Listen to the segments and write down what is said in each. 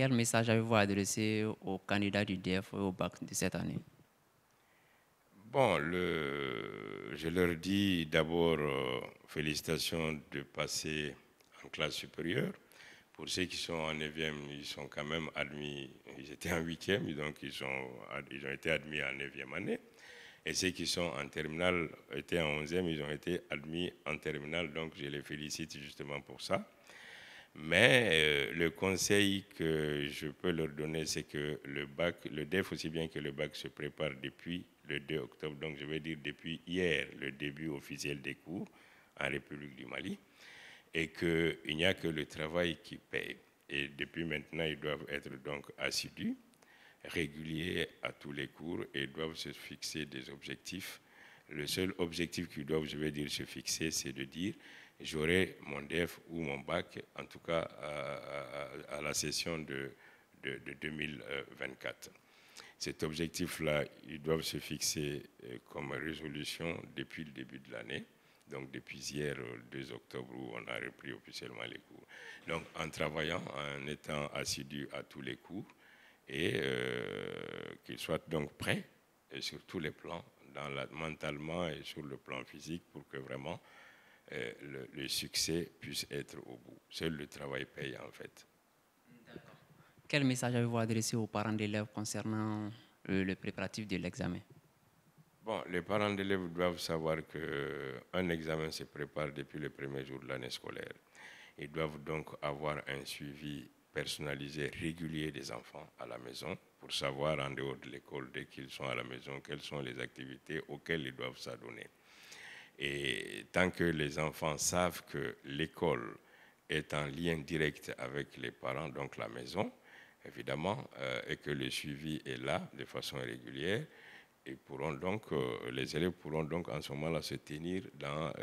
quel message avez-vous adressé aux candidats du DF et au bac de cette année? Bon, je leur dis d'abord félicitations de passer en classe supérieure. Pour ceux qui sont en 9e, ils sont quand même admis, ils étaient en 8e, donc ils ont été admis en 9e année. Et ceux qui sont en terminale étaient en 11e, ils ont été admis en terminale, donc je les félicite justement pour ça. Mais le conseil que je peux leur donner, c'est que le bac, le DEF aussi bien que le bac se prépare depuis le 2 octobre, donc je vais dire depuis hier, le début officiel des cours en République du Mali, et qu'il n'y a que le travail qui paye. Et depuis maintenant, ils doivent être donc assidus, réguliers à tous les cours et doivent se fixer des objectifs. Le seul objectif qu'ils doivent, je vais dire, se fixer, c'est de dire j'aurai mon DEF ou mon bac, en tout cas à la session de 2024. Cet objectif-là, ils doivent se fixer comme résolution depuis le début de l'année, donc depuis hier, le 2 octobre, où on a repris officiellement les cours. Donc en travaillant, en étant assidu à tous les cours, et qu'ils soient donc prêts sur tous les plans, mentalement et sur le plan physique, pour que vraiment le succès puisse être au bout. Seul le travail paye en fait. Quel message avez-vous adressé aux parents d'élèves concernant le préparatif de l'examen? Bon, les parents d'élèves doivent savoir qu'un examen se prépare depuis le premier jour de l'année scolaire. Ils doivent donc avoir un suivi personnalisé régulier des enfants à la maison pour savoir en dehors de l'école, dès qu'ils sont à la maison, quelles sont les activités auxquelles ils doivent s'adonner. Et tant que les enfants savent que l'école est en lien direct avec les parents, donc la maison, évidemment, et que le suivi est là de façon régulière, et les élèves pourront donc en ce moment-là se tenir dans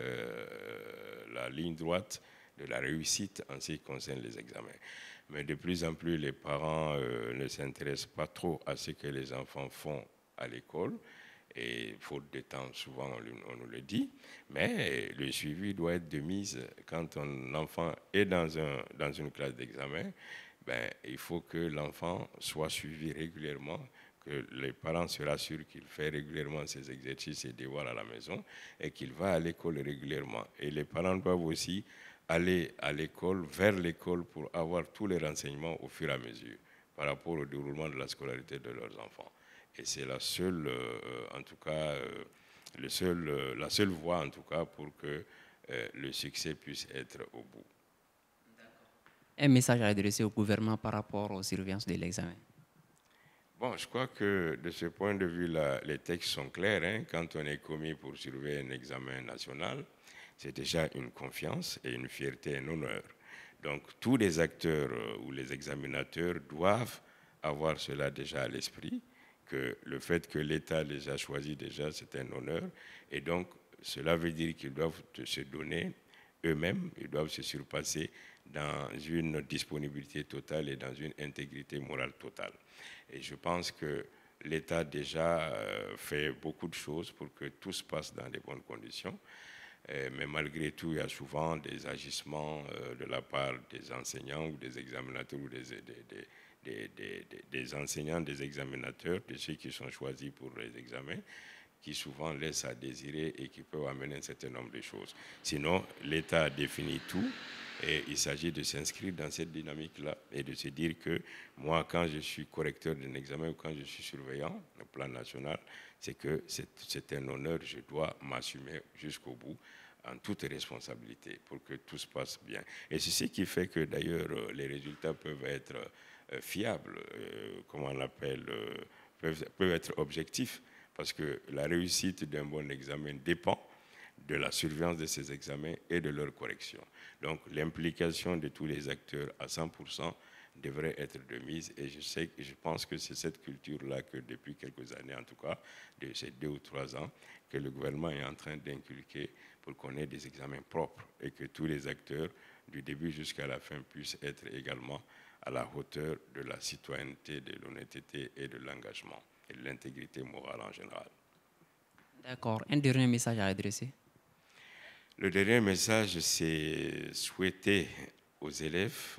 la ligne droite de la réussite en ce qui concerne les examens. Mais de plus en plus, les parents ne s'intéressent pas trop à ce que les enfants font à l'école, et faute de temps, souvent on nous le dit, mais le suivi doit être de mise. Quand un enfant est dans une classe d'examen, il faut que l'enfant soit suivi régulièrement, que les parents se rassurent qu'il fait régulièrement ses exercices et devoirs à la maison et qu'il va à l'école régulièrement. Et les parents doivent aussi aller à l'école, vers l'école, pour avoir tous les renseignements au fur et à mesure par rapport au déroulement de la scolarité de leurs enfants. Et c'est la seule, en tout cas, la seule voie, en tout cas, pour que le succès puisse être au bout. Un message à adresser au gouvernement par rapport aux surveillances de l'examen? Bon, je crois que de ce point de vue-là, les textes sont clairs. Hein. Quand on est commis pour surveiller un examen national, c'est déjà une confiance et une fierté et un honneur. Donc, tous les acteurs ou les examinateurs doivent avoir cela déjà à l'esprit, que le fait que l'État les a choisis déjà, c'est un honneur. Et donc, cela veut dire qu'ils doivent se donner eux-mêmes, ils doivent se surpasser dans une disponibilité totale et dans une intégrité morale totale. Et je pense que l'État déjà fait beaucoup de choses pour que tout se passe dans de bonnes conditions. Mais malgré tout, il y a souvent des agissements de la part des enseignants ou des examinateurs ou des enseignants, des examinateurs, de ceux qui sont choisis pour les examens, qui souvent laissent à désirer et qui peuvent amener un certain nombre de choses. Sinon, l'État définit tout et il s'agit de s'inscrire dans cette dynamique-là et de se dire que moi, quand je suis correcteur d'un examen ou quand je suis surveillant au plan national, c'est que c'est un honneur, je dois m'assumer jusqu'au bout en toute responsabilité pour que tout se passe bien. Et c'est ce qui fait que d'ailleurs les résultats peuvent être fiables, comment on l'appelle, peuvent être objectifs. Parce que la réussite d'un bon examen dépend de la surveillance de ces examens et de leur correction. Donc l'implication de tous les acteurs à 100% devrait être de mise. Et je pense que c'est cette culture-là que depuis quelques années, en tout cas, de ces 2 ou 3 ans, que le gouvernement est en train d'inculquer pour qu'on ait des examens propres et que tous les acteurs, du début jusqu'à la fin, puissent être également à la hauteur de la citoyenneté, de l'honnêteté et de l'engagement et de l'intégrité morale en général. D'accord. Un dernier message à adresser? Le dernier message, c'est souhaiter aux élèves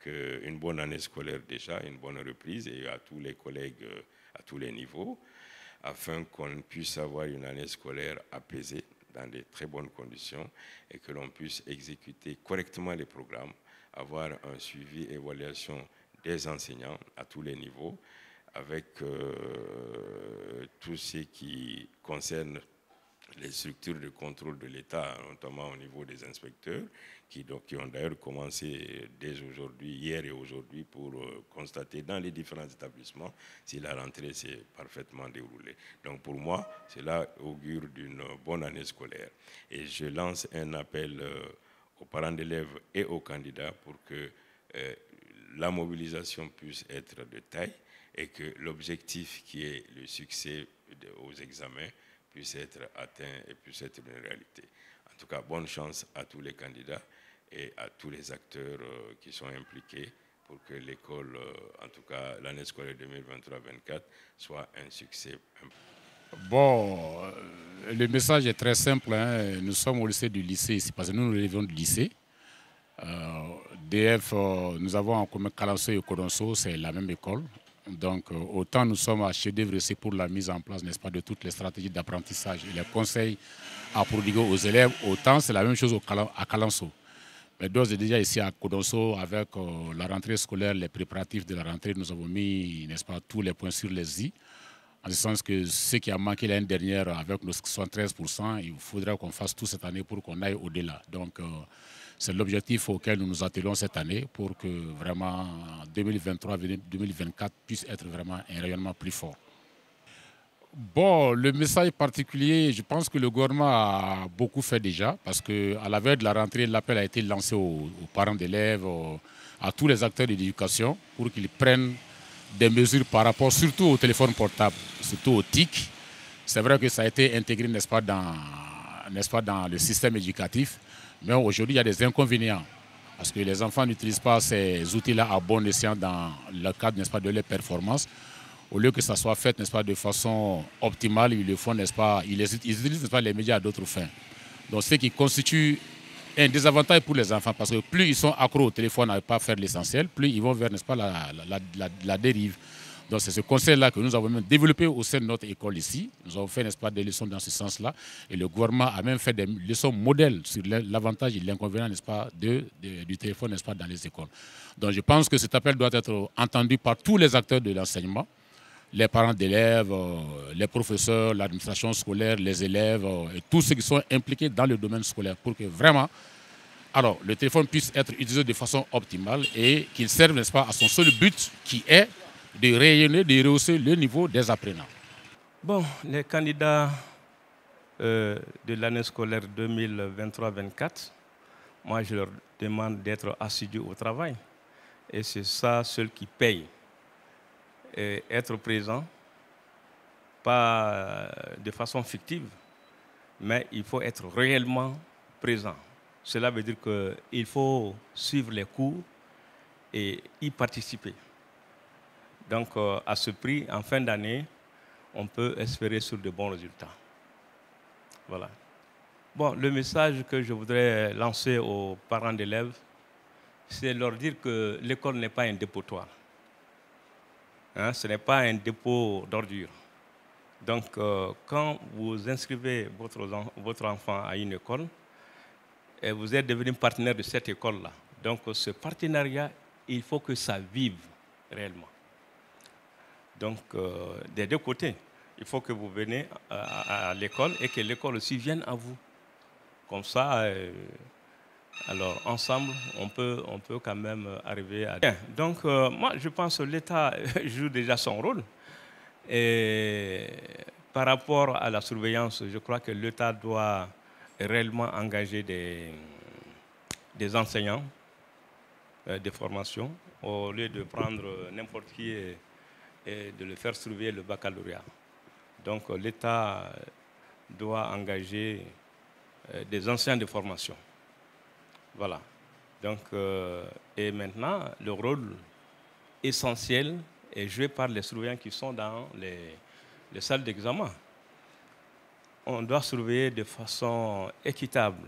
une bonne année scolaire déjà, une bonne reprise, et à tous les collègues à tous les niveaux, afin qu'on puisse avoir une année scolaire apaisée, dans de très bonnes conditions, et que l'on puisse exécuter correctement les programmes, avoir un suivi et évaluation des enseignants à tous les niveaux, avec tout ce qui concerne les structures de contrôle de l'État, notamment au niveau des inspecteurs, qui ont d'ailleurs commencé dès aujourd'hui, hier et aujourd'hui, pour constater dans les différents établissements si la rentrée s'est parfaitement déroulée. Donc pour moi, cela augure d'une bonne année scolaire. Et je lance un appel aux parents d'élèves et aux candidats pour que la mobilisation puisse être de taille et que l'objectif qui est le succès aux examens puisse être atteint et puisse être une réalité. En tout cas, bonne chance à tous les candidats et à tous les acteurs qui sont impliqués pour que l'école, en tout cas l'année scolaire 2023-2024, soit un succès. Bon, le message est très simple. Hein. Nous sommes au lycée du lycée ici, parce que nous relevons du lycée. DF, nous avons en commun Kalanso et Kodonso, c'est la même école. Donc, autant nous sommes à chef d'œuvre ici pour la mise en place, n'est-ce pas, de toutes les stratégies d'apprentissage et les conseils à prodiguer aux élèves, autant c'est la même chose à Kalanso. Mais d'ores et déjà ici à Kodonso, avec la rentrée scolaire, les préparatifs de la rentrée, nous avons mis, n'est-ce pas, tous les points sur les i. En ce sens que ce qui a manqué l'année dernière avec nos 73%, il faudra qu'on fasse tout cette année pour qu'on aille au-delà. Donc, c'est l'objectif auquel nous nous attelons cette année pour que vraiment 2023-2024 puisse être vraiment un rayonnement plus fort. Bon, le message particulier, je pense que le gouvernement a beaucoup fait déjà parce qu'à la veille de la rentrée, l'appel a été lancé aux parents d'élèves, à tous les acteurs de l'éducation pour qu'ils prennent des mesures par rapport surtout au téléphone portable, surtout au TIC. C'est vrai que ça a été intégré, n'est-ce pas, dans le système éducatif, mais aujourd'hui, il y a des inconvénients parce que les enfants n'utilisent pas ces outils-là à bon escient dans le cadre, n'est-ce pas, de leurs performances. Au lieu que ça soit fait, n'est-ce pas, de façon optimale, ils le font, n'est-ce pas, ils utilisent, n'est-ce pas, les médias à d'autres fins. Donc, ce qui constitue un désavantage pour les enfants, parce que plus ils sont accros au téléphone à ne pas faire l'essentiel, plus ils vont vers, n'est-ce pas, la dérive. Donc c'est ce conseil-là que nous avons même développé au sein de notre école ici. Nous avons fait, n'est-ce pas, des leçons dans ce sens-là. Et le gouvernement a même fait des leçons modèles sur l'avantage et l'inconvénient, n'est-ce pas, du téléphone, n'est-ce pas, dans les écoles. Donc je pense que cet appel doit être entendu par tous les acteurs de l'enseignement, les parents d'élèves, les professeurs, l'administration scolaire, les élèves et tous ceux qui sont impliqués dans le domaine scolaire pour que vraiment, alors, le téléphone puisse être utilisé de façon optimale et qu'il serve, n'est-ce pas, à son seul but qui est de rayonner, de rehausser le niveau des apprenants. Bon, les candidats de l'année scolaire 2023-24, moi je leur demande d'être assidus au travail. Et c'est ça seul qui paye. Et être présent, pas de façon fictive, mais il faut être réellement présent. Cela veut dire qu'il faut suivre les cours et y participer. Donc, à ce prix, en fin d'année, on peut espérer sur de bons résultats. Voilà. Bon, le message que je voudrais lancer aux parents d'élèves, c'est leur dire que l'école n'est pas un dépotoir. Hein, ce n'est pas un dépôt d'ordures. Donc, quand vous inscrivez votre enfant à une école, et vous êtes devenu partenaire de cette école-là. Donc, ce partenariat, il faut que ça vive réellement. Donc, des deux côtés, il faut que vous veniez à l'école et que l'école aussi vienne à vous. Comme ça, alors ensemble, on peut quand même arriver à... Bien. Donc, moi, je pense que l'État joue déjà son rôle. Et par rapport à la surveillance, je crois que l'État doit réellement engager des enseignants, des formations, au lieu de prendre n'importe qui et de le faire surveiller le baccalauréat. Donc l'État doit engager des enseignants de formation. Voilà. Donc, et maintenant, le rôle essentiel est joué par les surveillants qui sont dans les salles d'examen. On doit surveiller de façon équitable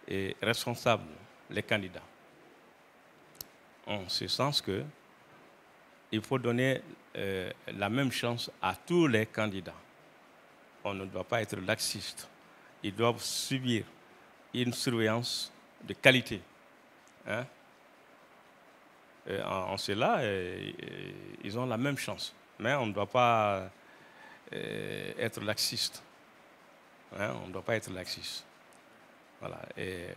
et responsable les candidats. en ce sens que il faut donner la même chance à tous les candidats. On ne doit pas être laxiste. Ils doivent subir une surveillance de qualité. Hein? En cela, ils ont la même chance. Mais on ne doit pas être laxiste. Hein? On ne doit pas être laxiste. Voilà. Et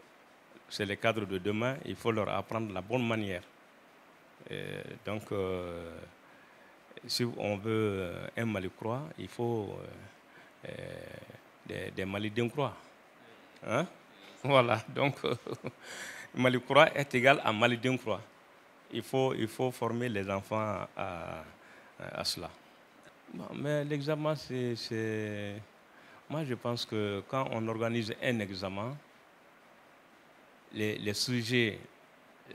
c'est les cadres de demain, il faut leur apprendre la bonne manière. Donc, si on veut un Mali-Croix, il faut des Mali-Croix. Hein? Voilà, donc Mali-Croix est égal à Mali-Croix. Il faut former les enfants à cela. Bon, mais l'examen, c'est... Moi, je pense que quand on organise un examen, les sujets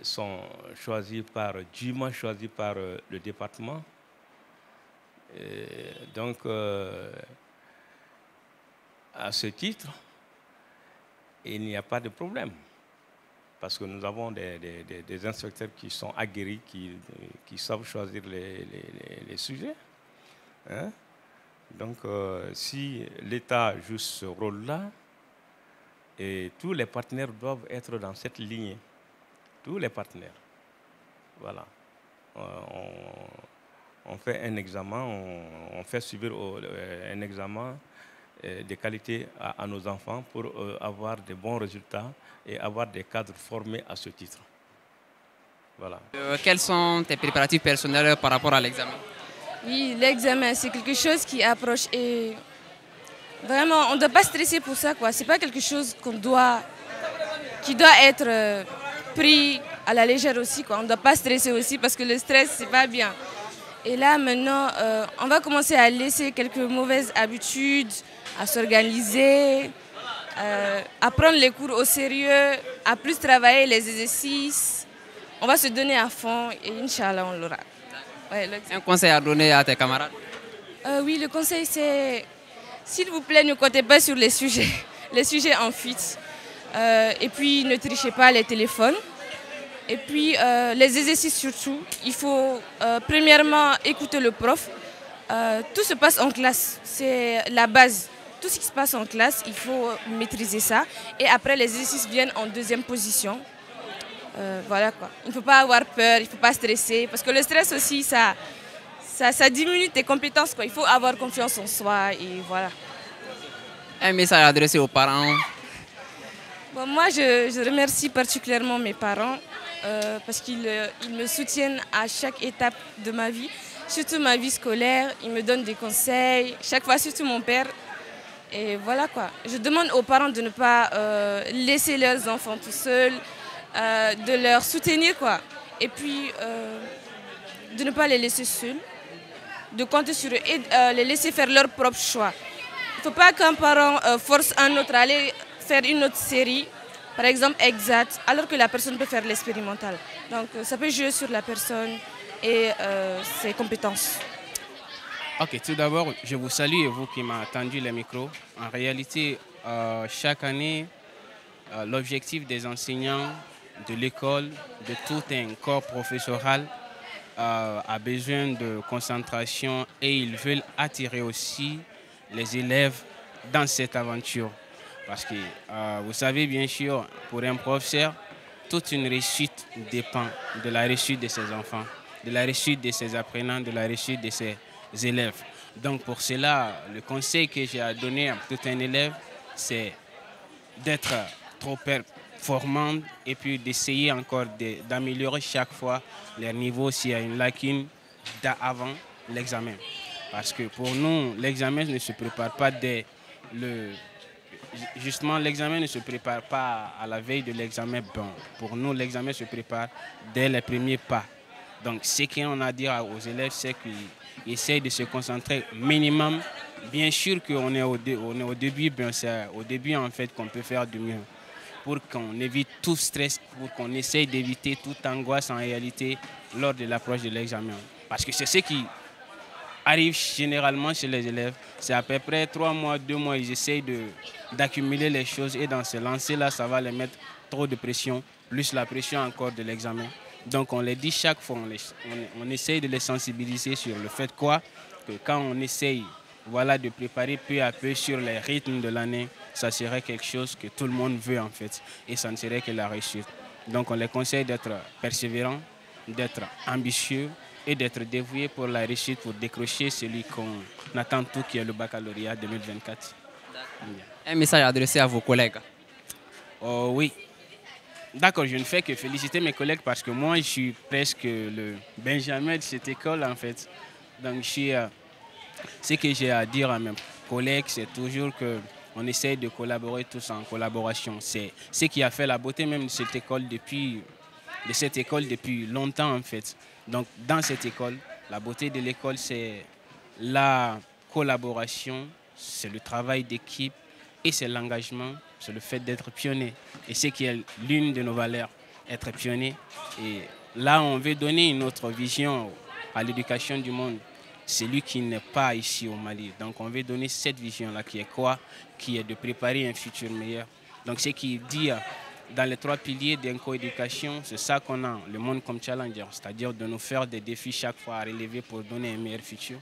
sont dûment choisis par le département. Donc, à ce titre, il n'y a pas de problème. Parce que nous avons des inspecteurs qui sont aguerris, qui savent choisir les sujets. Hein? Donc, si l'État joue ce rôle-là, et tous les partenaires doivent être dans cette lignée. Tous les partenaires. Voilà. On fait un examen, on fait suivre un examen de qualité à nos enfants pour avoir de bons résultats et avoir des cadres formés à ce titre. Voilà. Quels sont tes préparatifs personnels par rapport à l'examen? Oui, l'examen, c'est quelque chose qui approche et vraiment, on ne doit pas stresser pour ça, quoi. C'est pas quelque chose qui doit être pris à la légère aussi, quoi. On ne doit pas stresser aussi parce que le stress, c'est pas bien. Et là, maintenant, on va commencer à laisser quelques mauvaises habitudes, à s'organiser, à prendre les cours au sérieux, à plus travailler les exercices. On va se donner à fond et Inch'Allah, on l'aura. Ouais, un conseil à donner à tes camarades? Oui, le conseil, c'est... S'il vous plaît, ne comptez pas sur les sujets en fuite. Et puis, ne trichez pas les téléphones. Et puis, les exercices surtout. Il faut premièrement écouter le prof. Tout se passe en classe. C'est la base. Tout ce qui se passe en classe, il faut maîtriser ça. Et après, les exercices viennent en deuxième position. Voilà quoi. Il ne faut pas avoir peur, il ne faut pas stresser. Parce que le stress aussi, ça diminue tes compétences, quoi. Il faut avoir confiance en soi et voilà. Un message adressé aux parents? Bon, moi, je remercie particulièrement mes parents parce qu'ils me soutiennent à chaque étape de ma vie, surtout ma vie scolaire. Ils me donnent des conseils, chaque fois, surtout mon père. Et voilà quoi. Je demande aux parents de ne pas laisser leurs enfants tout seuls, de leur soutenir quoi. Et puis, de ne pas les laisser seuls. De compter sur eux et les laisser faire leur propre choix. Il ne faut pas qu'un parent force un autre à aller faire une autre série, par exemple exact, alors que la personne peut faire l'expérimental. Donc ça peut jouer sur la personne et ses compétences. Ok, tout d'abord, je vous salue et vous qui m'avez tendu le micro. En réalité, chaque année, l'objectif des enseignants, de l'école, de tout un corps professoral, a besoin de concentration et ils veulent attirer aussi les élèves dans cette aventure. Parce que vous savez bien sûr, pour un professeur, toute une réussite dépend de la réussite de ses enfants, de la réussite de ses apprenants, de la réussite de ses élèves. Donc pour cela, le conseil que j'ai à donner à tout un élève, c'est d'être trop performant et puis d'essayer encore d'améliorer chaque fois les niveaux s'il y a une lacune avant l'examen. Parce que pour nous, l'examen ne se prépare pas dès justement, l'examen ne se prépare pas à la veille de l'examen. Bon, pour nous, l'examen se prépare dès les premiers pas. Donc, ce qu'on a à dire aux élèves, c'est qu'ils essayent de se concentrer minimum. Bien sûr qu'on est au début, ben c'est au début en fait qu'on peut faire du mieux. Pour qu'on évite tout stress, pour qu'on essaye d'éviter toute angoisse en réalité lors de l'approche de l'examen. Parce que c'est ce qui arrive généralement chez les élèves. C'est à peu près 3 mois, 2 mois, ils essayent d'accumuler les choses et dans ce lancer-là, ça va les mettre trop de pression, plus la pression encore de l'examen. Donc on les dit chaque fois, on essaye de les sensibiliser sur le fait quoi, que quand on essaye de préparer peu à peu sur les rythmes de l'année, ça serait quelque chose que tout le monde veut en fait, et ça ne serait que la réussite. Donc on les conseille d'être persévérants, d'être ambitieux et d'être dévoués pour la réussite, pour décrocher celui qu'on attend tout, qui est le baccalauréat 2024. Un message adressé à vos collègues. Oh, oui. D'accord, je ne fais que féliciter mes collègues parce que moi, je suis presque le Benjamin de cette école en fait. Donc ce que j'ai à dire à mes collègues, c'est toujours qu'on essaye de collaborer tous en collaboration. C'est ce qui a fait la beauté même de cette école depuis longtemps en fait. Donc dans cette école, la beauté de l'école, c'est la collaboration, c'est le travail d'équipe et c'est l'engagement, c'est le fait d'être pionnier. Et ce qui est l'une de nos valeurs, être pionnier. Et là, on veut donner une autre vision à l'éducation du monde. Celui qui n'est pas ici au Mali. Donc on veut donner cette vision-là qui est quoi? Qui est de préparer un futur meilleur. Donc ce qui dit dans les 3 piliers d'une coéducation, c'est ça qu'on a, le monde comme challenger, c'est-à-dire de nous faire des défis chaque fois à relever pour donner un meilleur futur.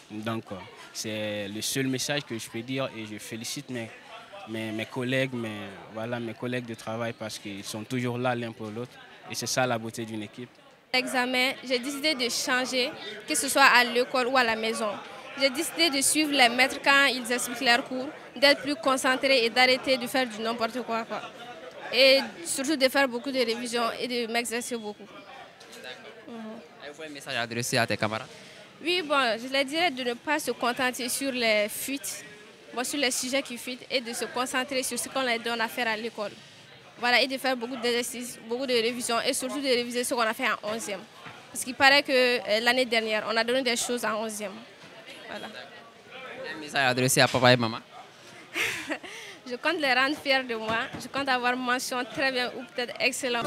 Donc c'est le seul message que je peux dire et je félicite mes collègues, mes collègues de travail parce qu'ils sont toujours là l'un pour l'autre et c'est ça la beauté d'une équipe. L'examen, j'ai décidé de changer, que ce soit à l'école ou à la maison. J'ai décidé de suivre les maîtres quand ils expliquent leurs cours, d'être plus concentré et d'arrêter de faire du n'importe quoi. Et surtout de faire beaucoup de révisions et de m'exercer beaucoup. Avez-vous un message adressé à tes camarades? Oui, bon, je leur dirais de ne pas se contenter sur les fuites, sur les sujets qui fuitent et de se concentrer sur ce qu'on leur donne à faire à l'école. Voilà, et de faire beaucoup d'exercices, beaucoup de révisions et surtout de réviser ce qu'on a fait en 11e. Parce qu'il paraît que l'année dernière, on a donné des choses en 11e. Voilà. Un message adressé à papa et maman? Je compte les rendre fiers de moi. Je compte avoir mention très bien ou peut-être excellent.